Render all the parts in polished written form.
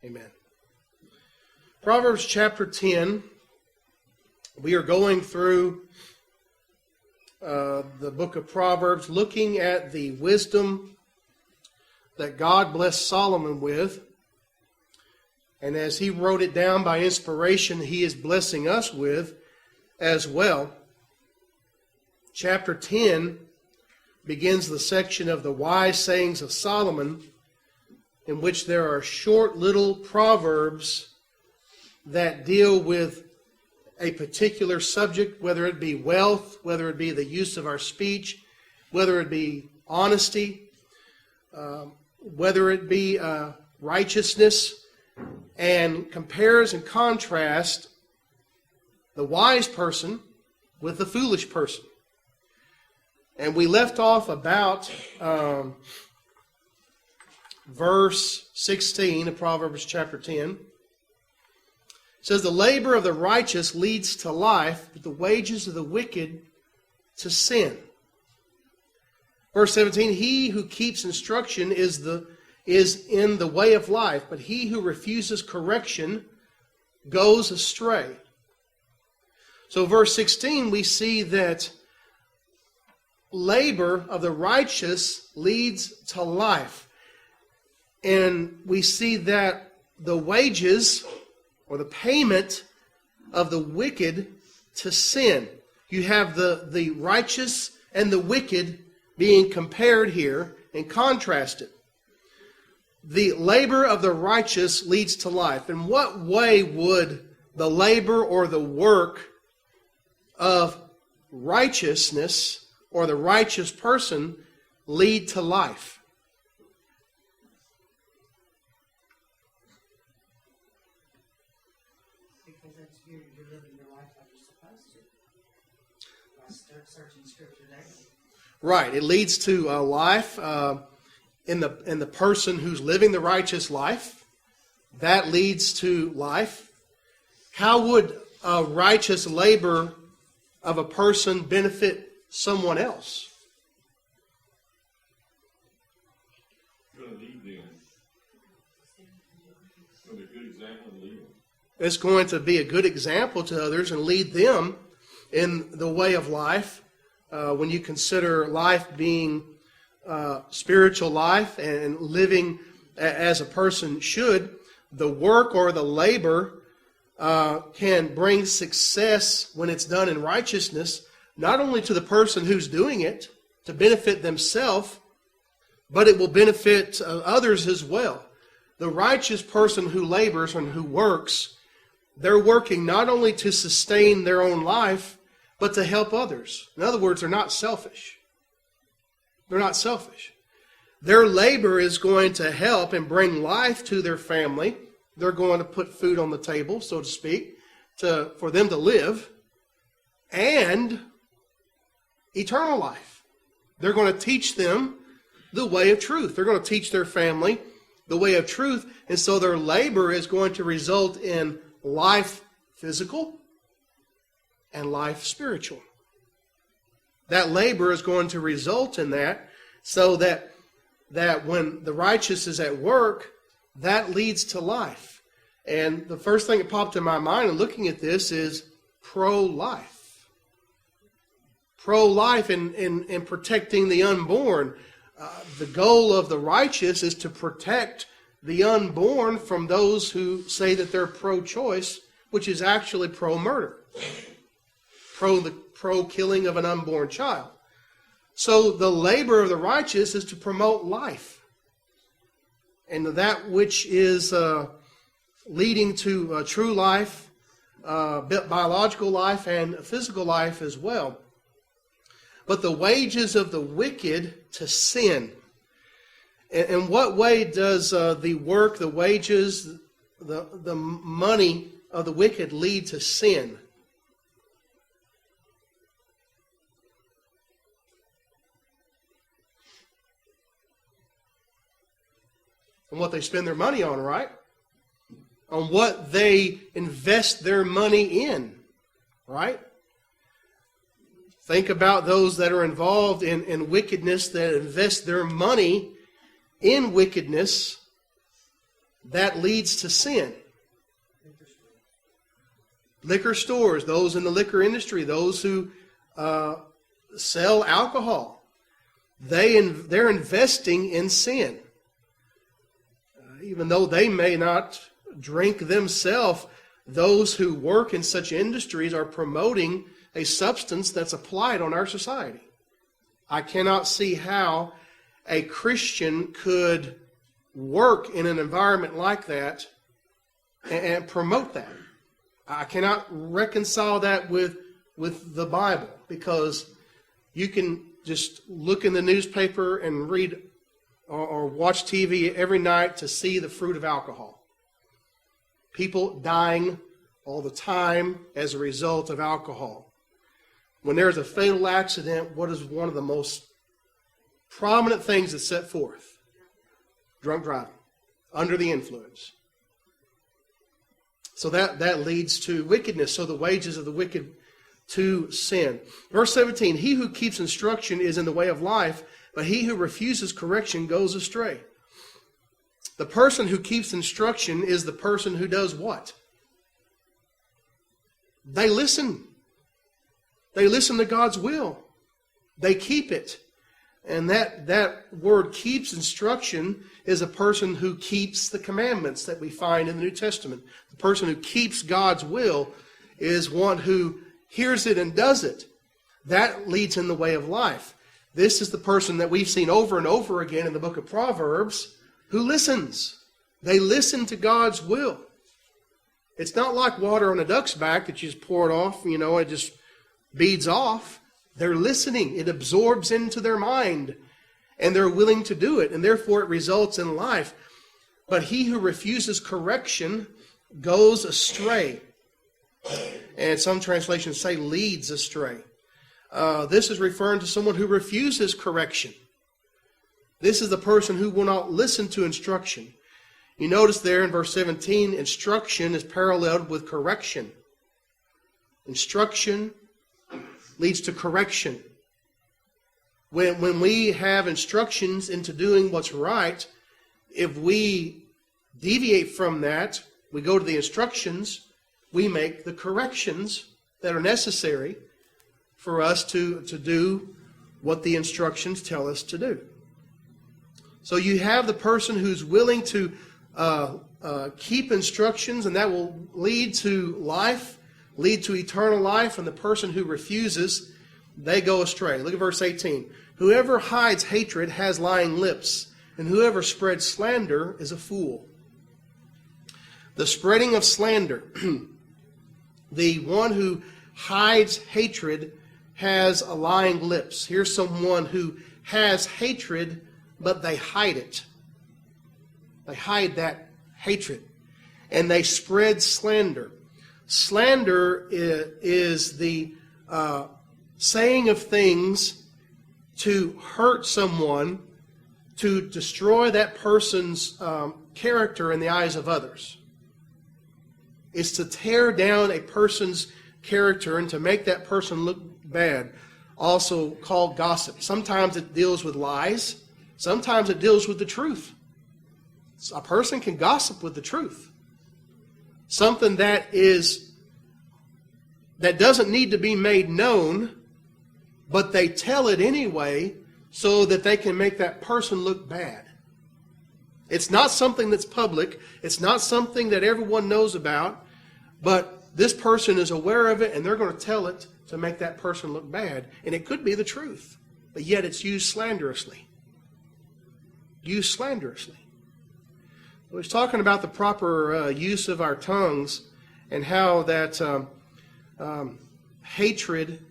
Amen. Proverbs chapter 10. We are going through the book of Proverbs, looking at the wisdom that God blessed Solomon with. And as he wrote it down by inspiration, he is blessing us with as well. Chapter 10 begins the section of the wise sayings of Solomon, in which there are short little proverbs that deal with a particular subject, whether it be wealth, whether it be the use of our speech, whether it be honesty, whether it be righteousness, and compares and contrasts the wise person with the foolish person. And we left off about verse 16 of Proverbs chapter 10. It says, "The labor of the righteous leads to life, but the wages of the wicked to sin." Verse 17, "He who keeps instruction is in the way of life, but he who refuses correction goes astray." So verse 16, we see that labor of the righteous leads to life. And we see that the wages or the payment of the wicked to sin. You have the righteous and the wicked being compared here and contrasted. The labor of the righteous leads to life. In what way would the labor or the work of righteousness or the righteous person lead to life? Because that's you're living your life like you're supposed to. I start searching Scripture daily. Right. It leads to life in the person who's living the righteous life. That leads to life. How would a righteous labor of a person benefit someone else? Going to lead them. Going to be a good example and lead them. It's going to be a good example to others and lead them in the way of life. When you consider life being spiritual life and living as a person should, the work or the labor can bring success when it's done in righteousness, not only to the person who's doing it to benefit themselves, but it will benefit others as well. The righteous person who labors and who works, they're working not only to sustain their own life, but to help others. In other words, they're not selfish. They're not selfish. Their labor is going to help and bring life to their family. They're going to put food on the table, so to speak, for them to live, and eternal life. They're going to teach them the way of truth. They're going to teach their family the way of truth, and so their labor is going to result in life physical and life spiritual. That labor is going to result in that, so that when the righteous is at work, that leads to life. And the first thing that popped in my mind in looking at this is pro-life. Pro-life in protecting the unborn. The goal of the righteous is to protect the unborn from those who say that they're pro-choice, which is actually pro-murder. Pro-killing of an unborn child. So the labor of the righteous is to promote life. And that which is leading to true life, biological life, and physical life as well. But the wages of the wicked to sin. In what way does the work, the wages, the money of the wicked lead to sin? On what they spend their money on, right? On what they invest their money in, right? Think about those that are involved in wickedness, that invest their money in wickedness. that leads to sin. Liquor stores, those in the liquor industry, those who sell alcohol, they're investing in sin. Even though they may not drink themselves, those who work in such industries are promoting a substance that's applied on our society. I cannot see how a Christian could work in an environment like that and promote that. I cannot reconcile that with the Bible, because you can just look in the newspaper and read or watch TV every night to see the fruit of alcohol. People dying all the time as a result of alcohol. When there's a fatal accident, what is one of the most prominent things that's set forth? Drunk driving, under the influence. So that leads to wickedness. So the wages of the wicked to sin. Verse 17, he who keeps instruction is in the way of life, but he who refuses correction goes astray. The person who keeps instruction is the person who does what? They listen. They listen to God's will. They keep it. And that word keeps instruction is a person who keeps the commandments that we find in the New Testament. The person who keeps God's will is one who hears it and does it. That leads in the way of life. This is the person that we've seen over and over again in the book of Proverbs who listens. They listen to God's will. It's not like water on a duck's back that you just pour it off, it just beads off. They're listening. It absorbs into their mind, and they're willing to do it, and therefore it results in life. But he who refuses correction goes astray. And some translations say leads astray. This is referring to someone who refuses correction. This is the person who will not listen to instruction. You notice there in verse 17, instruction is paralleled with correction. Instruction leads to correction. When we have instructions into doing what's right, if we deviate from that, we go to the instructions, we make the corrections that are necessary for us to do what the instructions tell us to do. So you have the person who's willing to keep instructions, and that will lead to life, lead to eternal life, and the person who refuses, they go astray. Look at verse 18. Whoever hides hatred has lying lips, and whoever spreads slander is a fool. The spreading of slander, the one who hides hatred has a lying lips. Here's someone who has hatred, but they hide it. They hide that hatred, and they spread slander. Slander is the saying of things to hurt someone, to destroy that person's character in the eyes of others. It's to tear down a person's character and to make that person look bad, also called gossip. Sometimes it deals with lies. Sometimes it deals with the truth. So a person can gossip with the truth. Something that doesn't need to be made known, but they tell it anyway so that they can make that person look bad. It's not something that's public. It's not something that everyone knows about, but this person is aware of it, and they're going to tell it to make that person look bad. And it could be the truth, but yet it's used slanderously. Used slanderously. I was talking about the proper use of our tongues and how that hatred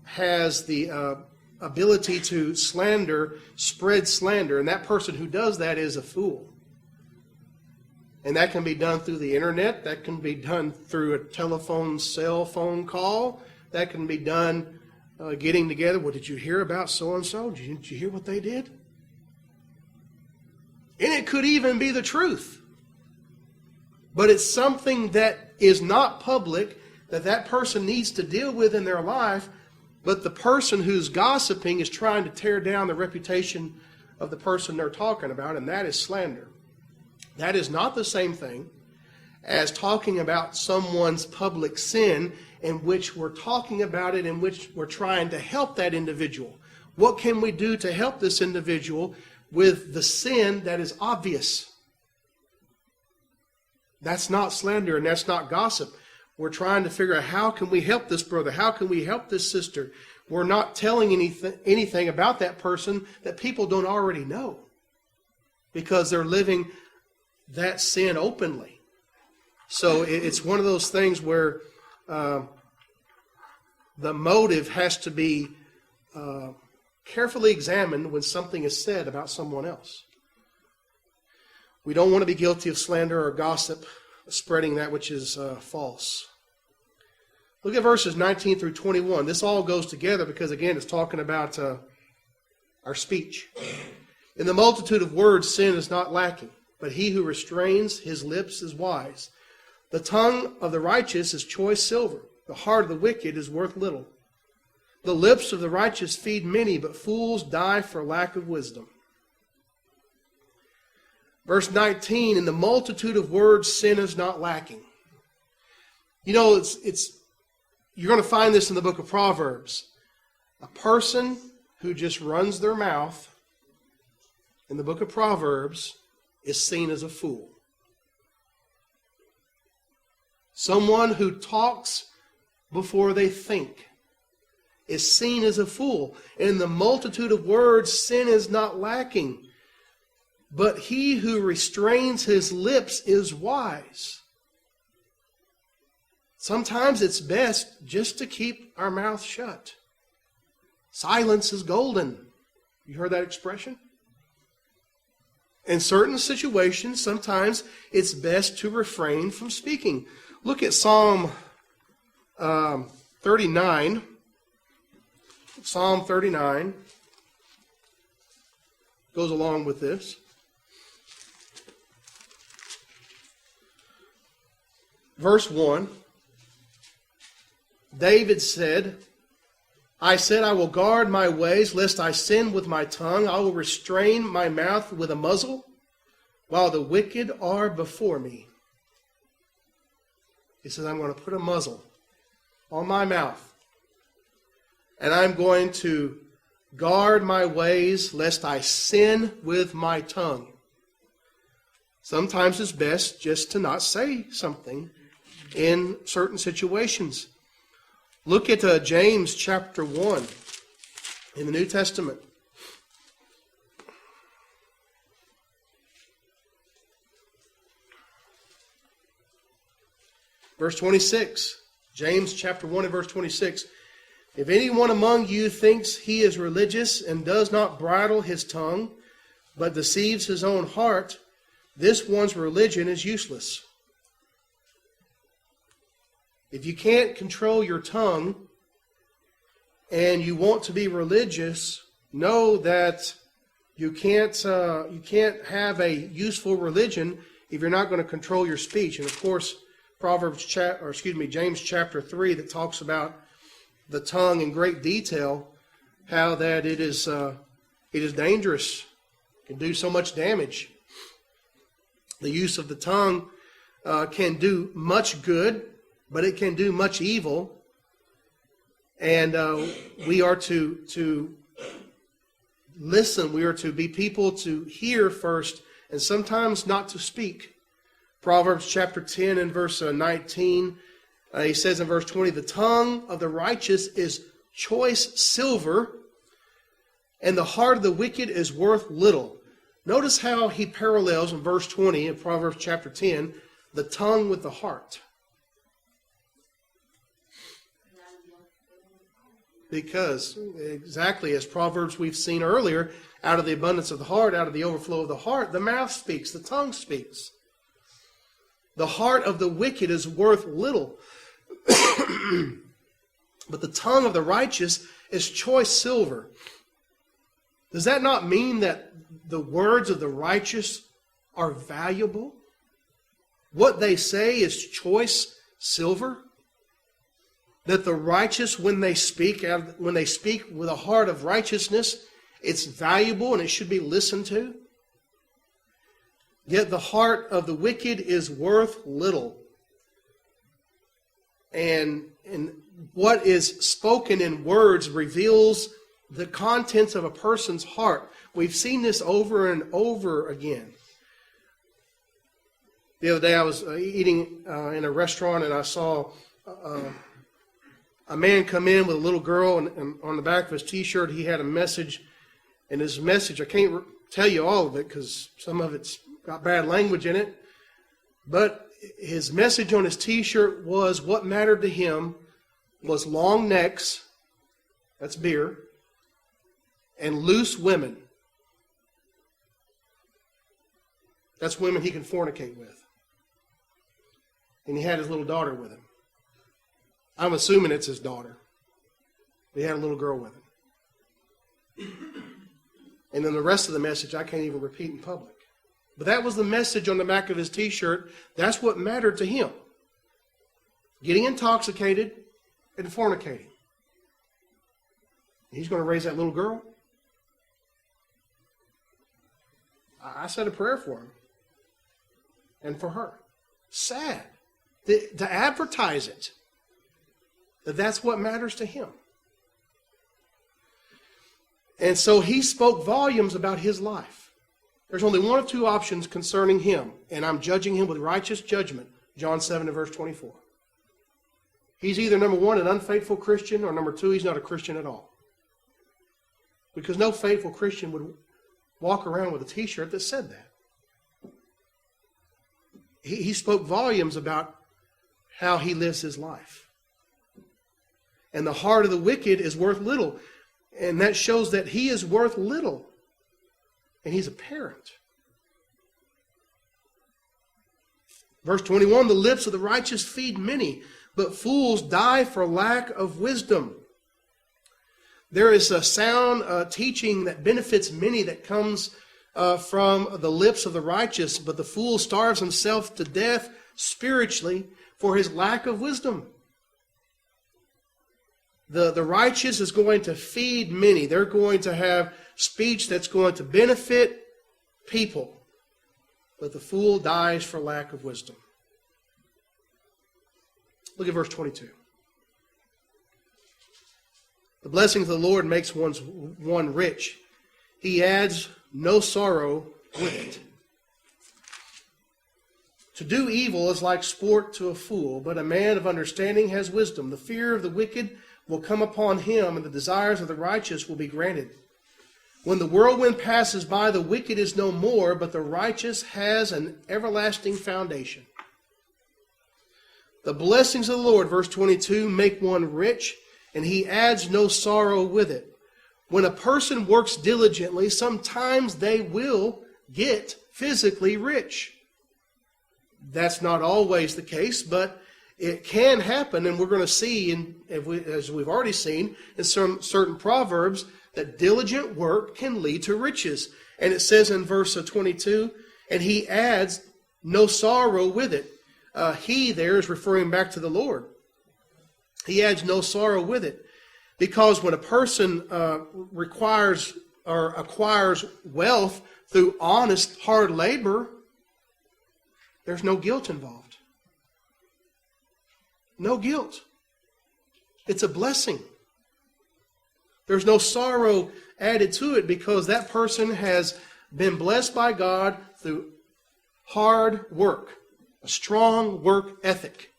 has the ability to spread slander, and that person who does that is a fool. And that can be done through the internet. That can be done through a cell phone call. That can be done getting together. Well, did you hear about so-and-so? Did you hear what they did? And it could even be the truth. But it's something that is not public, that person needs to deal with in their life, but the person who's gossiping is trying to tear down the reputation of the person they're talking about, and that is slander. That is not the same thing as talking about someone's public sin in which we're talking about it, in which we're trying to help that individual. What can we do to help this individual with the sin that is obvious? That's not slander and that's not gossip. We're trying to figure out how can we help this brother? How can we help this sister? We're not telling anything about that person that people don't already know because they're living that sin openly. So it's one of those things where the motive has to be carefully examined when something is said about someone else. We don't want to be guilty of slander or gossip, spreading that which is false. Look at verses 19 through 21. This all goes together because, again, it's talking about our speech. In the multitude of words, sin is not lacking, but he who restrains his lips is wise. The tongue of the righteous is choice silver. The heart of the wicked is worth little. The lips of the righteous feed many, but fools die for lack of wisdom. Verse 19, in the multitude of words, sin is not lacking. You know, you're going to find this in the book of Proverbs. A person who just runs their mouth in the book of Proverbs is seen as a fool. Someone who talks before they think is seen as a fool. In the multitude of words, sin is not lacking. But he who restrains his lips is wise. Sometimes it's best just to keep our mouth shut. Silence is golden. You heard that expression? In certain situations, sometimes it's best to refrain from speaking. Look at Psalm 39. Psalm 39 goes along with this. Verse 1, David said, I said, I will guard my ways, lest I sin with my tongue. I will restrain my mouth with a muzzle, while the wicked are before me. He says, I'm going to put a muzzle on my mouth, and I'm going to guard my ways, lest I sin with my tongue. Sometimes it's best just to not say something in certain situations. Look at James chapter 1 in the New Testament. Verse 26. James chapter 1 and verse 26. If anyone among you thinks he is religious and does not bridle his tongue, but deceives his own heart, this one's religion is useless. If you can't control your tongue and you want to be religious, know that you can't have a useful religion if you're not going to control your speech. And of course, James chapter 3 that talks about the tongue in great detail, how that it is dangerous, it can do so much damage. The use of the tongue can do much good, but it can do much evil. And we are to listen. We are to be people to hear first, and sometimes not to speak. Proverbs chapter 10 and verse 19, he says in verse 20, the tongue of the righteous is choice silver, and the heart of the wicked is worth little. Notice how he parallels in verse 20 of Proverbs chapter 10, the tongue with the heart. Because, exactly as Proverbs we've seen earlier, out of the abundance of the heart, out of the overflow of the heart, the mouth speaks, the tongue speaks. The heart of the wicked is worth little. But the tongue of the righteous is choice silver. Does that not mean that the words of the righteous are valuable? What they say is choice silver? That the righteous, when they speak with a heart of righteousness, it's valuable and it should be listened to? Yet the heart of the wicked is worth little. And what is spoken in words reveals the contents of a person's heart. We've seen this over and over again. The other day I was eating in a restaurant, and I saw a man come in with a little girl, and on the back of his t-shirt he had a message. And his message, I can't tell you all of it because some of it's got bad language in it, but his message on his t-shirt was what mattered to him was long necks, that's beer, and loose women. That's women he can fornicate with. And he had his little daughter with him. I'm assuming it's his daughter. He had a little girl with him. And then the rest of the message I can't even repeat in public. But that was the message on the back of his t-shirt. That's what mattered to him. Getting intoxicated and fornicating. He's going to raise that little girl. I said a prayer for him. And for her. Sad. To advertise it. That's what matters to him. And so he spoke volumes about his life. There's only one of two options concerning him, and I'm judging him with righteous judgment. John 7 and verse 24. He's either, number one, an unfaithful Christian, or number two, he's not a Christian at all. Because no faithful Christian would walk around with a t-shirt that said that. He spoke volumes about how he lives his life. And the heart of the wicked is worth little. And that shows that he is worth little. And he's a parent. Verse 21, the lips of the righteous feed many, but fools die for lack of wisdom. There is a sound teaching that benefits many that comes from the lips of the righteous, but the fool starves himself to death spiritually for his lack of wisdom. The righteous is going to feed many. They're going to have speech that's going to benefit people. But the fool dies for lack of wisdom. Look at verse 22. The blessing of the Lord makes one rich. He adds no sorrow with it. To do evil is like sport to a fool, but a man of understanding has wisdom. The fear of the wicked will come upon him, and the desires of the righteous will be granted. When the whirlwind passes by, the wicked is no more, but the righteous has an everlasting foundation. The blessings of the Lord, verse 22, make one rich, and he adds no sorrow with it. When a person works diligently, sometimes they will get physically rich. That's not always the case, but it can happen, and we're going to see, as we've already seen, in some certain Proverbs, that diligent work can lead to riches. And it says in verse 22, and he adds no sorrow with it. He there is referring back to the Lord. He adds no sorrow with it. Because when a person requires or acquires wealth through honest, hard labor, there's no guilt involved. No guilt. It's a blessing. There's no sorrow added to it because that person has been blessed by God through hard work, a strong work ethic.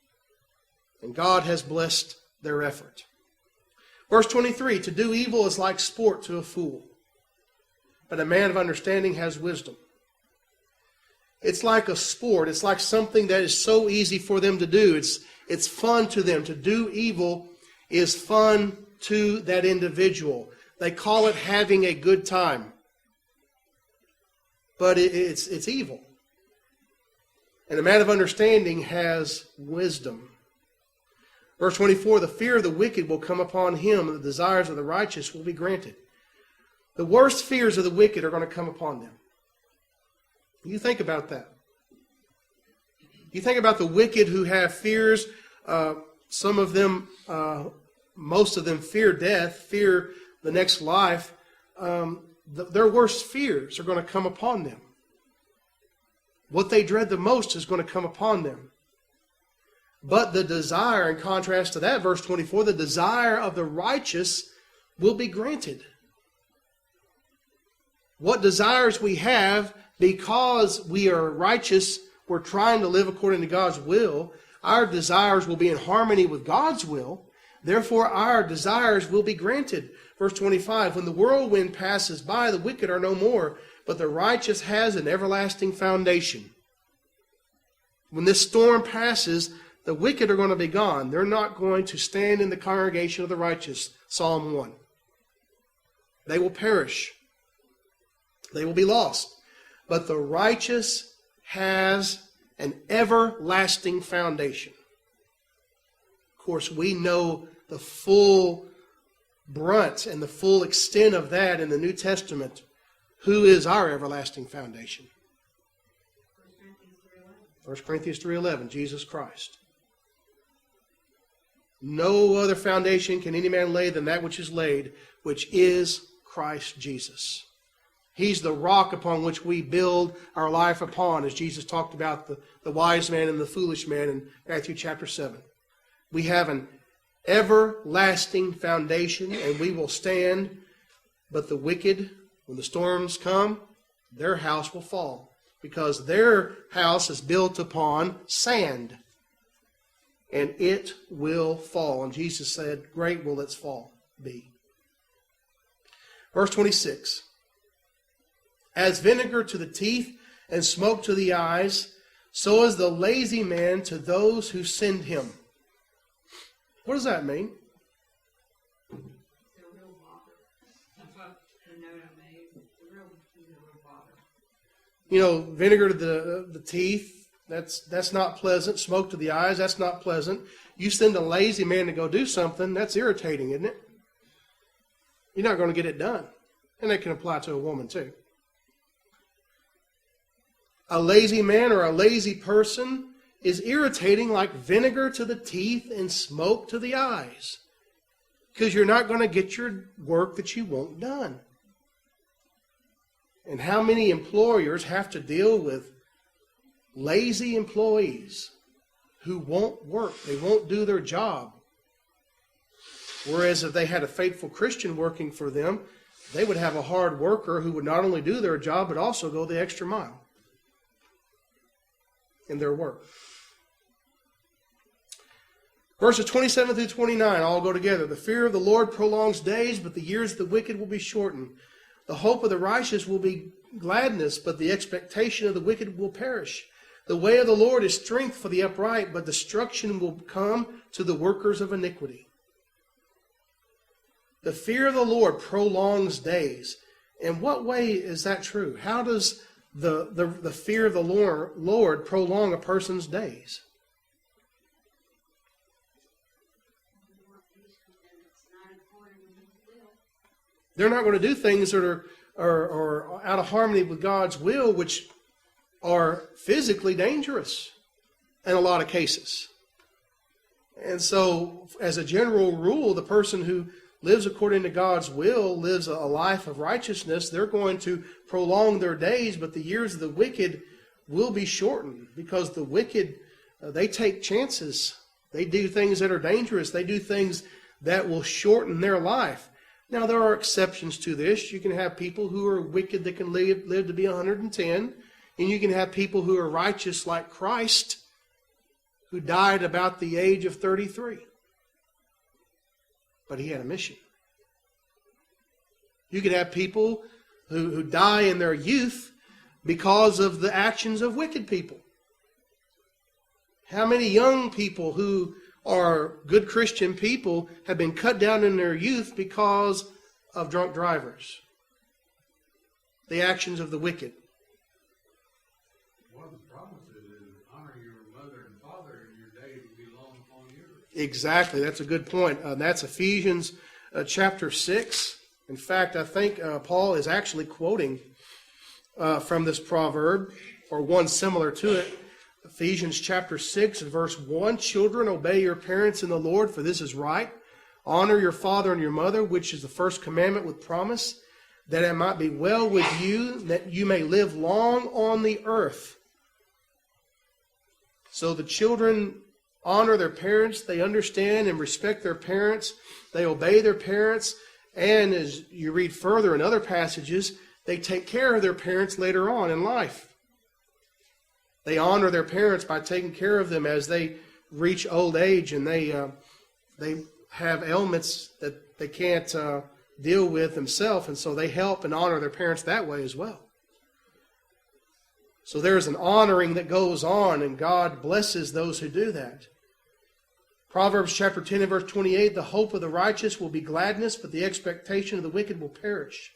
And God has blessed their effort. Verse 23, to do evil is like sport to a fool, but a man of understanding has wisdom. It's like a sport. It's like something that is so easy for them to do. It's fun to them. To do evil is fun to that individual. They call it having a good time. But it's evil. And a man of understanding has wisdom. Verse 24, the fear of the wicked will come upon him, and the desires of the righteous will be granted. The worst fears of the wicked are going to come upon them. You think about that. You think about the wicked who have fears. Some of them, most of them fear death, fear the next life. Their worst fears are going to come upon them. What they dread the most is going to come upon them. But the desire, in contrast to that, verse 24, the desire of the righteous will be granted. What desires we have because we are righteous, we're trying to live according to God's will, our desires will be in harmony with God's will. Therefore, our desires will be granted. Verse 25, when the whirlwind passes by, the wicked are no more, but the righteous has an everlasting foundation. When this storm passes, the wicked are going to be gone. They're not going to stand in the congregation of the righteous. Psalm 1. They will perish. They will be lost. But the righteous has an everlasting foundation. Of course, we know the full brunt and the full extent of that in the New Testament. Who is our everlasting foundation? 1 Corinthians 3:11, Jesus Christ. No other foundation can any man lay than that which is laid, which is Christ Jesus. He's the rock upon which we build our life upon, as Jesus talked about the wise man and the foolish man in Matthew chapter 7. We have an everlasting foundation, and we will stand. But the wicked, when the storms come, their house will fall, because their house is built upon sand, and it will fall. And Jesus said, great will its fall be. Verse 26. As vinegar to the teeth and smoke to the eyes, so is the lazy man to those who send him. What does that mean? They're real bother. That's what the note I made. They're real bother. You know, vinegar to the teeth, that's not pleasant. Smoke to the eyes, that's not pleasant. You send a lazy man to go do something, that's irritating, isn't it? You're not going to get it done. And that can apply to a woman too. A lazy man or a lazy person is irritating like vinegar to the teeth and smoke to the eyes, because you're not going to get your work that you want done. And how many employers have to deal with lazy employees who won't work? They won't do their job. Whereas if they had a faithful Christian working for them, they would have a hard worker who would not only do their job, but also go the extra mile in their work. Verses 27 through 29 all go together. The fear of the Lord prolongs days, but the years of the wicked will be shortened. The hope of the righteous will be gladness, but the expectation of the wicked will perish. The way of the Lord is strength for the upright, but destruction will come to the workers of iniquity. The fear of the Lord prolongs days. In what way is that true? How does the fear of the Lord prolong a person's days? They're not going to do things that are out of harmony with God's will, which are physically dangerous in a lot of cases. And so, as a general rule, the person who lives according to God's will, lives a life of righteousness, they're going to prolong their days, but the years of the wicked will be shortened, because the wicked, they take chances. They do things that are dangerous. They do things that will shorten their life. Now, there are exceptions to this. You can have people who are wicked that can live to be 110, and you can have people who are righteous like Christ, who died about the age of 33. But he had a mission. You could have people who die in their youth because of the actions of wicked people. How many young people who are good Christian people have been cut down in their youth because of drunk drivers? The actions of the wicked. One of the promises is honor your mother and father, and your days will be long upon you. Exactly. That's a good point. That's Ephesians chapter 6. In fact, I think Paul is actually quoting from this proverb, or one similar to it. Ephesians chapter 6 and verse 1, children, obey your parents in the Lord, for this is right. Honor your father and your mother, which is the first commandment with promise, that it might be well with you, that you may live long on the earth. So the children honor their parents. They understand and respect their parents. They obey their parents. And as you read further in other passages, they take care of their parents later on in life. They honor their parents by taking care of them as they reach old age and they have ailments that they can't deal with themselves, and so they help and honor their parents that way as well. So there's an honoring that goes on, and God blesses those who do that. Proverbs chapter 10 and verse 28, the hope of the righteous will be gladness, but the expectation of the wicked will perish.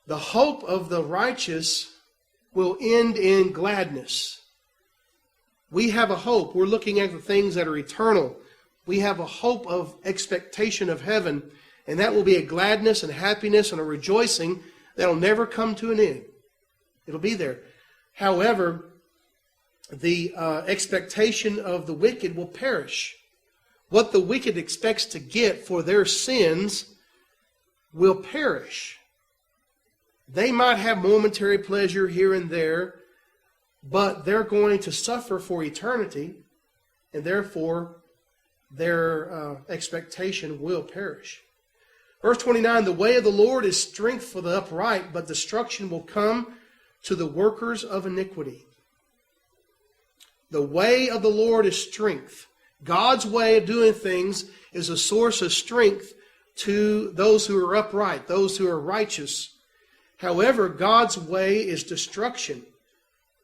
The hope of the righteous will end in gladness. We have a hope. We're looking at the things that are eternal. We have a hope of expectation of heaven, and that will be a gladness and happiness and a rejoicing that will never come to an end. It'll be there. However, the expectation of the wicked will perish. What the wicked expects to get for their sins will perish. They might have momentary pleasure here and there, but they're going to suffer for eternity, and therefore their expectation will perish. Verse 29, the way of the Lord is strength for the upright, but destruction will come to the workers of iniquity. The way of the Lord is strength. God's way of doing things is a source of strength to those who are upright, those who are righteous. However, God's way is destruction.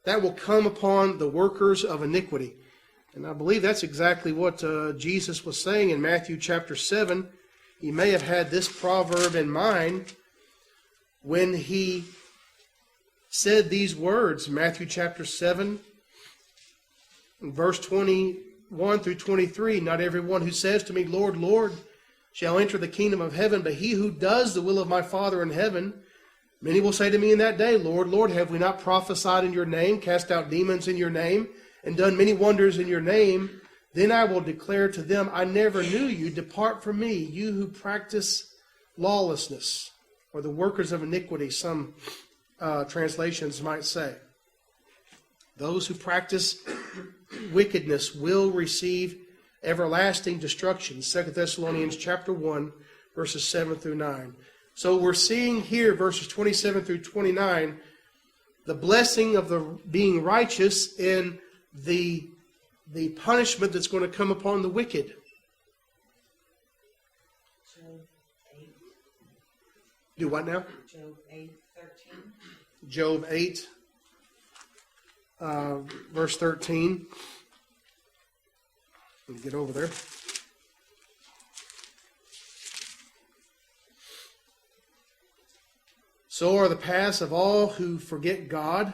That will come upon the workers of iniquity. And I believe that's exactly what Jesus was saying in Matthew chapter 7. He may have had this proverb in mind when he said these words. Matthew chapter 7, verse 21 through 23. Not everyone who says to me, Lord, Lord, shall enter the kingdom of heaven, but he who does the will of my Father in heaven. Many will say to me in that day, Lord, Lord, have we not prophesied in your name, cast out demons in your name, and done many wonders in your name? Then I will declare to them, I never knew you. Depart from me, you who practice lawlessness, or the workers of iniquity, some translations might say. Those who practice wickedness will receive everlasting destruction. 2 Thessalonians chapter 1, verses 7 through 9. So we're seeing here, verses 27 through 29, the blessing of the being righteous and the punishment that's going to come upon the wicked. Job 8. Do what now? Job 8:13. Job 8, verse 13. Let me get over there. So are the paths of all who forget God,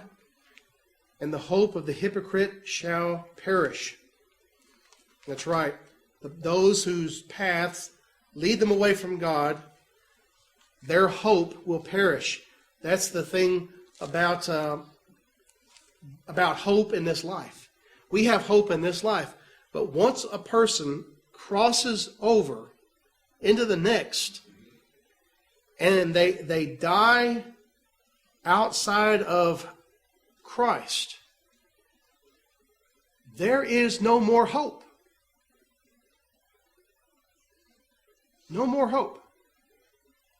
and the hope of the hypocrite shall perish. That's right. Those whose paths lead them away from God, their hope will perish. That's the thing about hope in this life. We have hope in this life, but once a person crosses over into the next, and they die outside of Christ, there is no more hope. No more hope.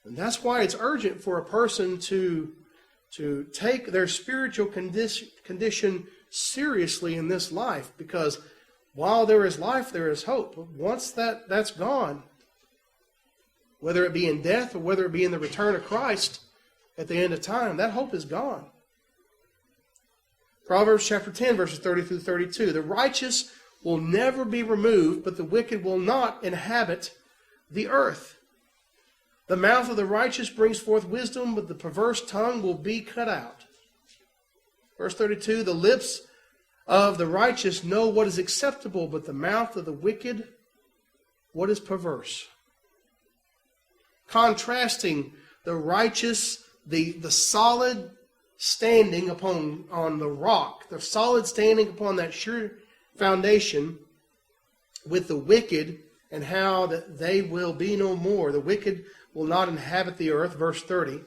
And that's why it's urgent for a person to take their spiritual condition seriously in this life, because while there is life, there is hope. But once that's gone, whether it be in death or whether it be in the return of Christ at the end of time, that hope is gone. Proverbs chapter 10, verses 30 through 32. The righteous will never be removed, but the wicked will not inhabit the earth. The mouth of the righteous brings forth wisdom, but the perverse tongue will be cut out. Verse 32, the lips of the righteous know what is acceptable, but the mouth of the wicked, what is perverse. Contrasting the righteous, the solid standing on the rock, the solid standing upon that sure foundation, with the wicked and how that they will be no more. The wicked will not inhabit the earth, verse 30.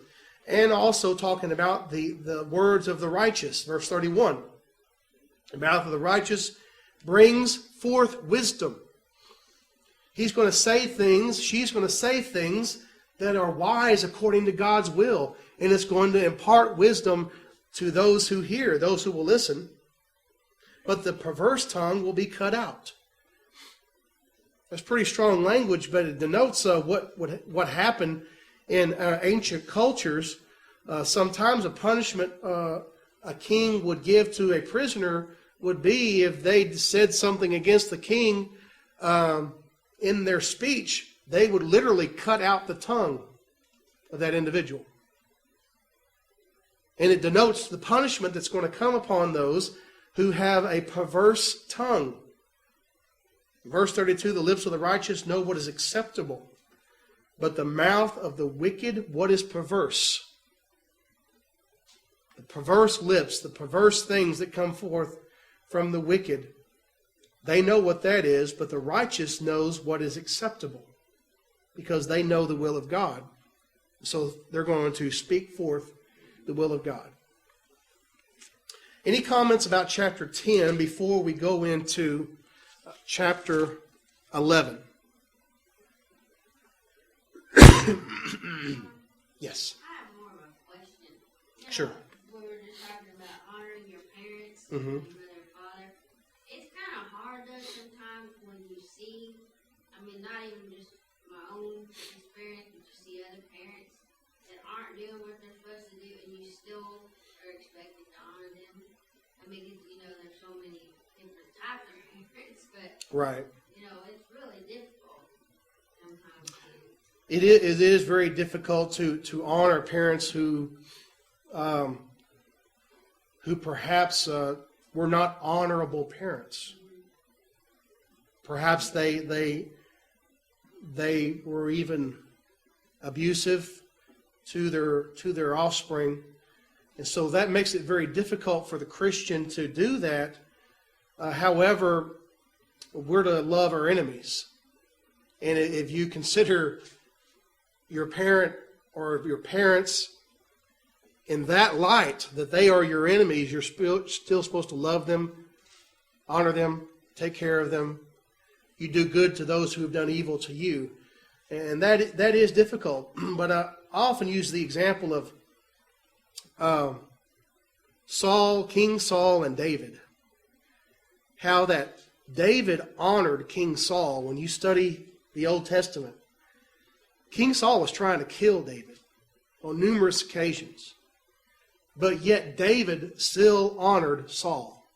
And also talking about the words of the righteous, verse 31. The mouth of the righteous brings forth wisdom. He's going to say things, she's going to say things that are wise according to God's will. And it's going to impart wisdom to those who hear, those who will listen. But the perverse tongue will be cut out. That's pretty strong language, but it denotes what happened in ancient cultures. Sometimes a punishment a king would give to a prisoner would be if they said something against the king in their speech, they would literally cut out the tongue of that individual. And it denotes the punishment that's going to come upon those who have a perverse tongue. Verse 32, the lips of the righteous know what is acceptable, but the mouth of the wicked, what is perverse? The perverse lips, the perverse things that come forth from the wicked, they know what that is, but the righteous knows what is acceptable because they know the will of God. So they're going to speak forth the will of God. Any comments about chapter 10 before we go into chapter 11? Yes. I have more of a question. Sure. We were just talking about honoring your parents, Mhm. your mother and father. It's kind of hard though sometimes when you see, not even just my own experience, but you see other parents that aren't doing what they're supposed to do and you still are expected to honor them. There's so many different types of parents, but, Right. it's really difficult sometimes. It is very difficult to honor parents who perhaps were not honorable parents. Perhaps they were even abusive to their offspring, and so that makes it very difficult for the Christian to do that. However, we're to love our enemies, and if you consider your parent or your parents in that light, that they are your enemies, you're still supposed to love them, honor them, take care of them. You do good to those who have done evil to you. And that is difficult. But I often use the example of King Saul, and David. How that David honored King Saul. When you study the Old Testament, King Saul was trying to kill David on numerous occasions. But yet David still honored Saul.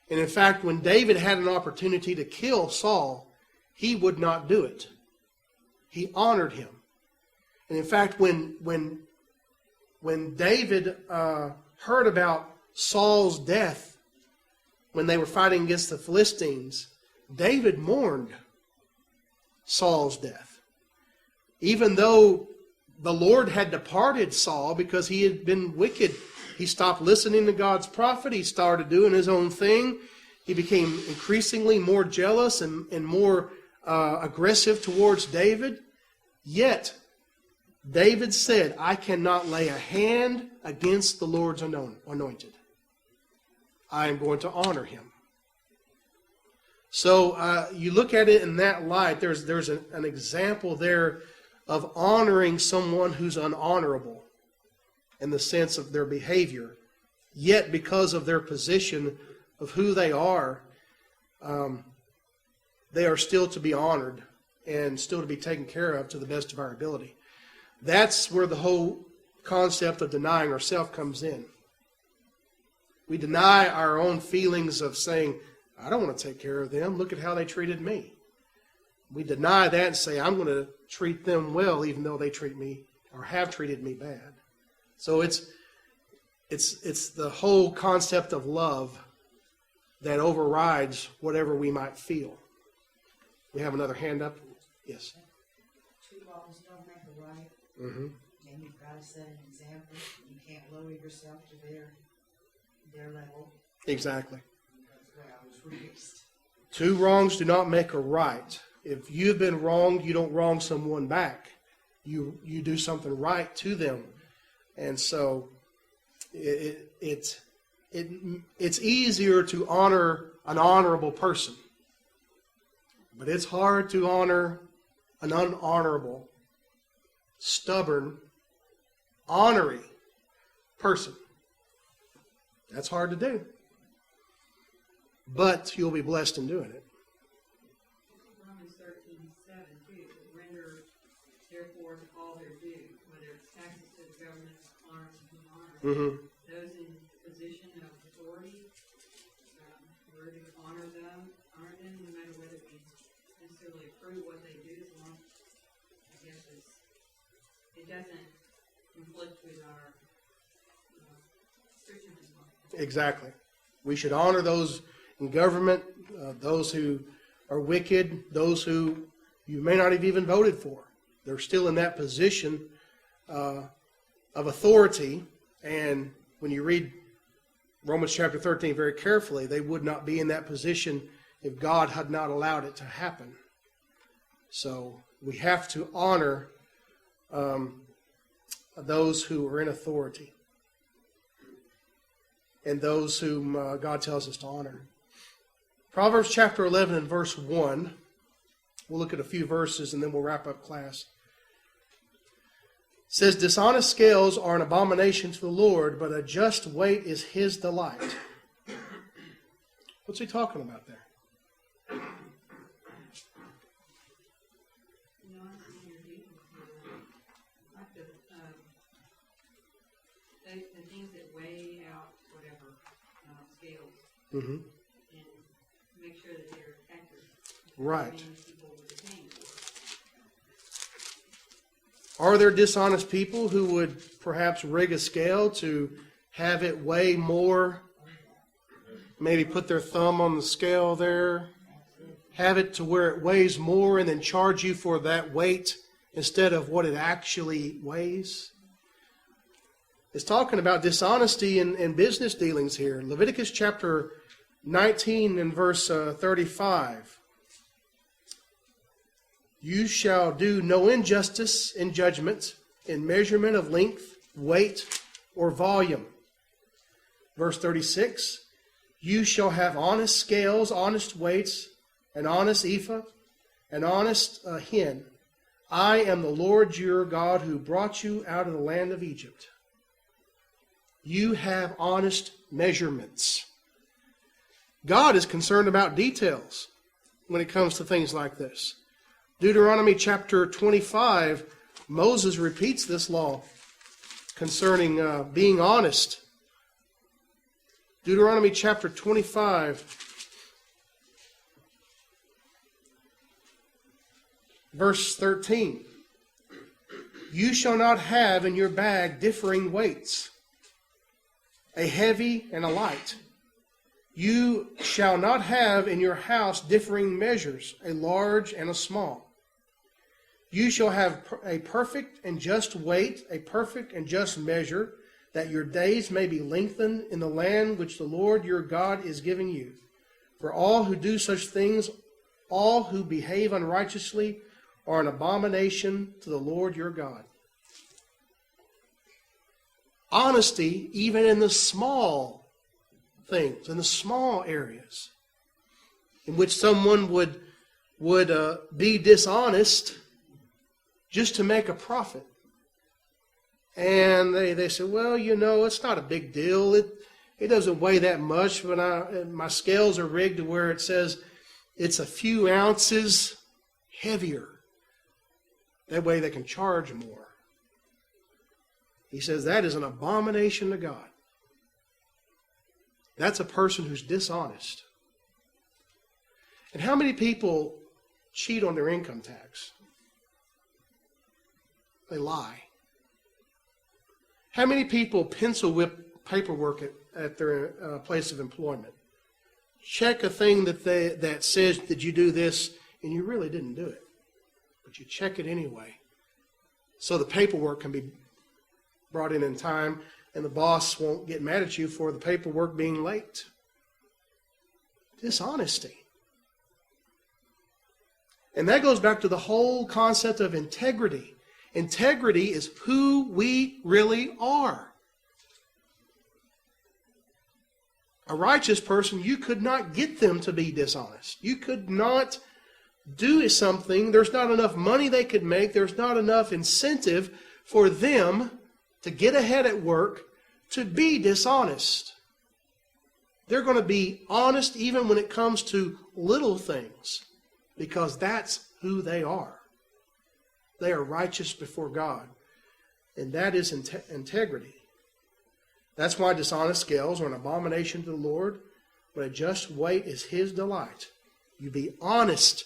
And in fact, when David had an opportunity to kill Saul, he would not do it. He honored him. And in fact, when David heard about Saul's death, when they were fighting against the Philistines, David mourned Saul's death. Even though the Lord had departed Saul because he had been wicked. He stopped listening to God's prophet. He started doing his own thing. He became increasingly more jealous and more aggressive towards David. Yet, David said, I cannot lay a hand against the Lord's anointed. I am going to honor him. So you look at it in that light. There's an example there of honoring someone who's unhonorable in the sense of their behavior. Yet because of their position of who they are still to be honored and still to be taken care of to the best of our ability. That's where the whole concept of denying ourselves comes in. We deny our own feelings of saying, I don't want to take care of them. Look at how they treated me. We deny that and say, I'm going to treat them well even though they treat me or have treated me bad. So it's the whole concept of love that overrides whatever we might feel. We have another hand up. Yes. Two wrongs don't make a right. Mm-hmm. And you've got to set an example. You can't lower yourself to their level. Exactly. That's the way I was raised. Two wrongs do not make a right. If you've been wronged, you don't wrong someone back. You do something right to them. And so it it's easier to honor an honorable person, but it's hard to honor an unhonorable, stubborn, ornery person. That's hard to do. But you'll be blessed in doing it. Romans 13:7 too. Render therefore to all their due, whether it's taxes to the government, honor to whom honor. Mm-hmm. Those in position of authority, we're to honor them, no matter whether we necessarily approve what they do, as long I guess it doesn't conflict with our Christian responsibility. Exactly. We should honor those in government, those who are wicked, those who you may not have even voted for. They're still in that position of authority. And when you read Romans chapter 13 very carefully, they would not be in that position if God had not allowed it to happen. So we have to honor those who are in authority and those whom God tells us to honor. Proverbs chapter 11 and verse 1. We'll look at a few verses and then we'll wrap up class. It says, dishonest scales are an abomination to the Lord, but a just weight is his delight. What's he talking about there? You know, in your dealings with like the things that weigh out whatever scales, Mm-hmm. and make sure that they're accurate. Right. Many people would be paying for it. Are there dishonest people who would perhaps rig a scale to have it weigh more? Maybe put their thumb on the scale there, have it to where it weighs more and then charge you for that weight instead of what it actually weighs? It's talking about dishonesty in business dealings here. Leviticus chapter 19 and verse 35. You shall do no injustice in judgment, in measurement of length, weight, or volume. Verse 36. You shall have honest scales, honest weights, an honest ephah, an honest hin. I am the Lord your God who brought you out of the land of Egypt. You have honest measurements. God is concerned about details when it comes to things like this. Deuteronomy chapter 25, Moses repeats this law concerning being honest. Deuteronomy chapter 25, verse 13. You shall not have in your bag differing weights, a heavy and a light. You shall not have in your house differing measures, a large and a small. You shall have a perfect and just weight, a perfect and just measure, that your days may be lengthened in the land which the Lord your God is giving you. For all who do such things, all who behave unrighteously, are an abomination to the Lord your God. Honesty, even in the small things, in the small areas, in which someone would be dishonest just to make a profit. And they say, well, you know, it's not a big deal. It doesn't weigh that much. But my scales are rigged to where it says it's a few ounces heavier. That way they can charge more. He says that is an abomination to God. That's a person who's dishonest. And how many people cheat on their income tax? They lie. How many people pencil whip paperwork at their place of employment? Check a thing that says that you do this and you really didn't do it. But you check it anyway. So the paperwork can be brought in time and the boss won't get mad at you for the paperwork being late. Dishonesty. And that goes back to the whole concept of integrity. Integrity is who we really are. A righteous person, you could not get them to be dishonest. You could not do something. There's not enough money they could make. There's not enough incentive for them to get ahead at work to be dishonest. They're going to be honest even when it comes to little things, because that's who they are. They are righteous before God, and that is integrity. That's why dishonest scales are an abomination to the Lord, but a just weight is His delight. You be honest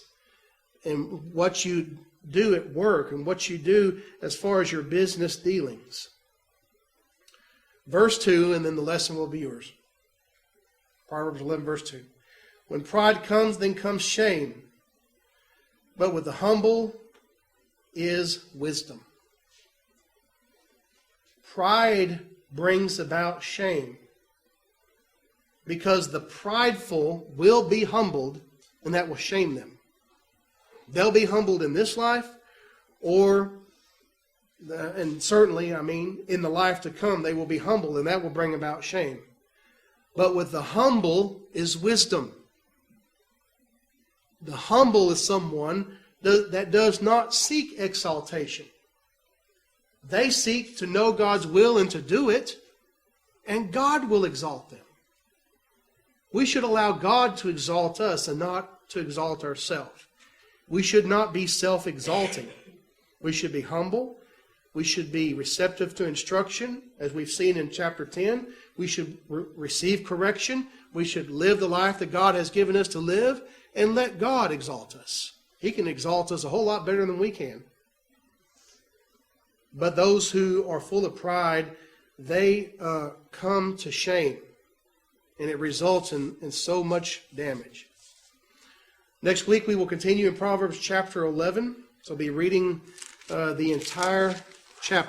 in what you do at work and what you do as far as your business dealings. Verse 2, and then the lesson will be yours. Proverbs 11, verse 2. When pride comes, then comes shame, but with the humble is wisdom. Pride brings about shame, because the prideful will be humbled, and that will shame them. They'll be humbled in this life, and certainly, in the life to come, they will be humbled, and that will bring about shame. But with the humble is wisdom. The humble is someone that does not seek exaltation. They seek to know God's will and to do it, and God will exalt them. We should allow God to exalt us and not to exalt ourselves. We should not be self-exalting. We should be humble. We should be receptive to instruction, as we've seen in chapter 10. We should receive correction. We should live the life that God has given us to live, and let God exalt us. He can exalt us a whole lot better than we can. But those who are full of pride, they come to shame, and it results in so much damage. Next week we will continue in Proverbs chapter 11. So I'll be reading the entire chapter.